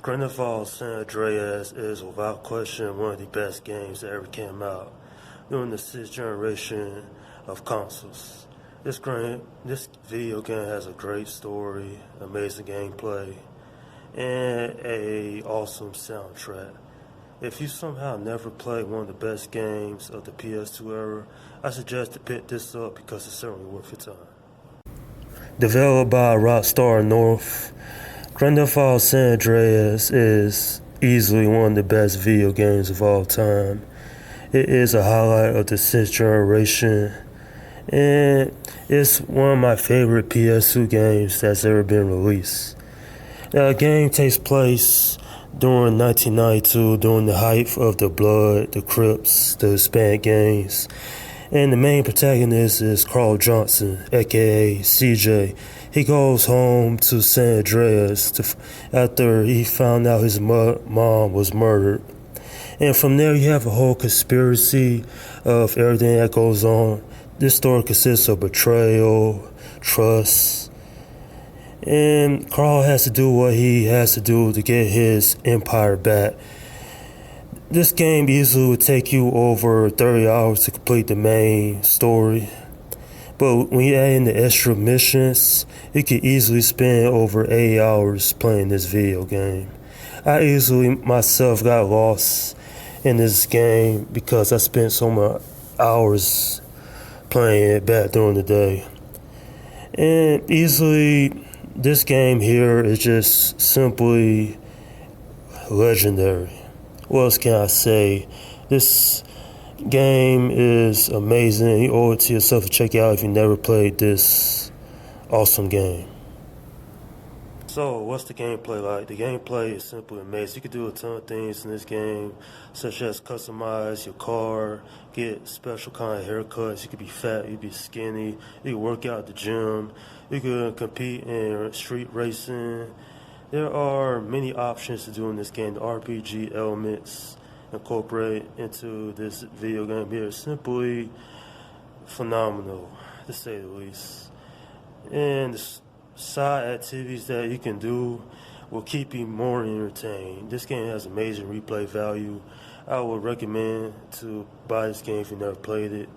Grand Theft Auto San Andreas is without question one of the best games that ever came out during the sixth generation of consoles. This video game has a great story, amazing gameplay, and a awesome soundtrack. If you somehow never played one of the best games of the PS2 era, I suggest to pick this up because it's certainly worth your time. Developed by Rockstar North, Grand Theft Auto San Andreas is easily one of the best video games of all time. It is a highlight of the sixth generation, and it's one of my favorite PS2 games that's ever been released. The game takes place during 1992, during the height of the Blood, the Crips, the Hispanic gangs. And the main protagonist is Carl Johnson, aka CJ. He goes home to San Andreas after he found out his mom was murdered. And from there you have a whole conspiracy of everything that goes on. This story consists of betrayal, trust, and Carl has to do what he has to do to get his empire back. This game easily would take you over 30 hours to complete the main story. But when you add in the extra missions, you could easily spend over 8 hours playing this video game. I easily myself got lost in this game because I spent so many hours playing it back during the day. And easily, this game here is just simply legendary. What else can I say? This game is amazing. You owe it to yourself to check it out if you never played this awesome game. So, what's the gameplay like? The gameplay is simply amazing. You can do a ton of things in this game, such as customize your car, get special kind of haircuts. You could be fat, you could be skinny, you can work out at the gym, you can compete in street racing. There are many options to do in this game. The RPG elements incorporated into this video game here is simply phenomenal, to say the least. And the side activities that you can do will keep you more entertained. This game has amazing replay value. I would recommend to buy this game if you never played it.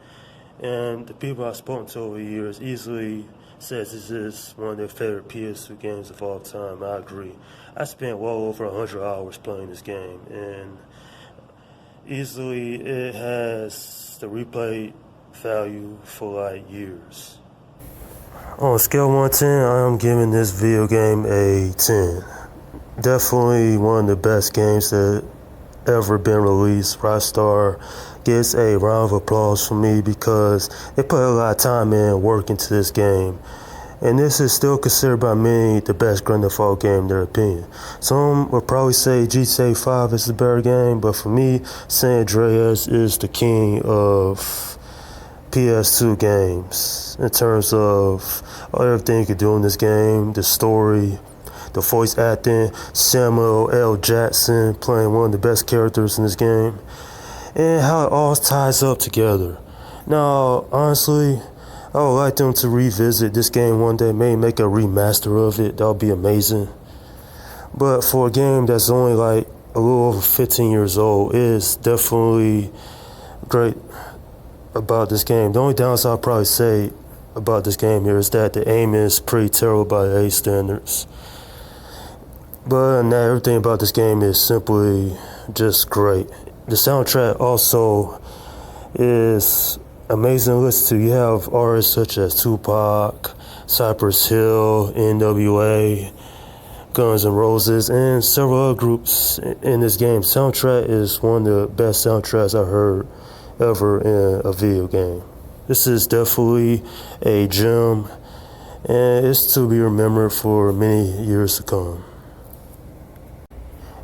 And the people I've spoken to over the years easily says this is one of their favorite PS2 games of all time. I agree. I spent well over 100 hours playing this game, and easily it has the replay value for like years. On a scale of 1 to 10, I am giving this video game a 10. Definitely one of the best games that ever been released. Rockstar gets a round of applause for me because they put a lot of time and work into this game. And this is still considered by many the best Grand Theft Auto game in their opinion. Some would probably say GTA 5 is the better game, but for me, San Andreas is the king of PS2 games in terms of everything you can do in this game, the story, the voice acting, Samuel L. Jackson playing one of the best characters in this game, and how it all ties up together. Now, honestly, I would like them to revisit this game one day, maybe make a remaster of it. That would be amazing. But for a game that's only like a little over 15 years old, it is definitely great about this game. The only downside I'll probably say about this game here is that the aim is pretty terrible by A standards. But now everything about this game is simply just great. The soundtrack also is amazing to listen to. You have artists such as Tupac, Cypress Hill, NWA, Guns N' Roses, and several other groups in this game. Soundtrack is one of the best soundtracks I've heard ever in a video game. This is definitely a gem, and it's to be remembered for many years to come.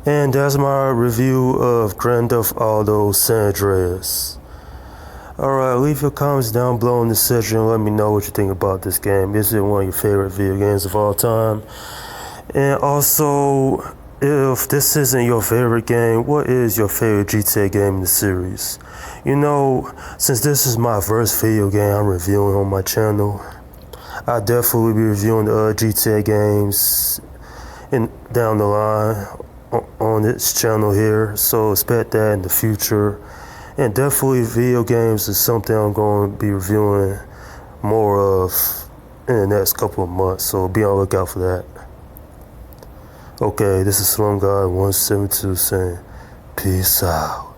And that's my review of Grand Theft Auto San Andreas. Alright, leave your comments down below in the section and let me know what you think about this game. Is it one of your favorite video games of all time? And also, if this isn't your favorite game, what is your favorite GTA game in the series? You know, since this is my first video game I'm reviewing on my channel, I'll definitely be reviewing the GTA games down the line. on this channel here, so expect that in the future. And definitely video games is something I'm going to be reviewing more of in the next couple of months, so be on the lookout for that. Okay, this is Slum Guy 172 saying peace out.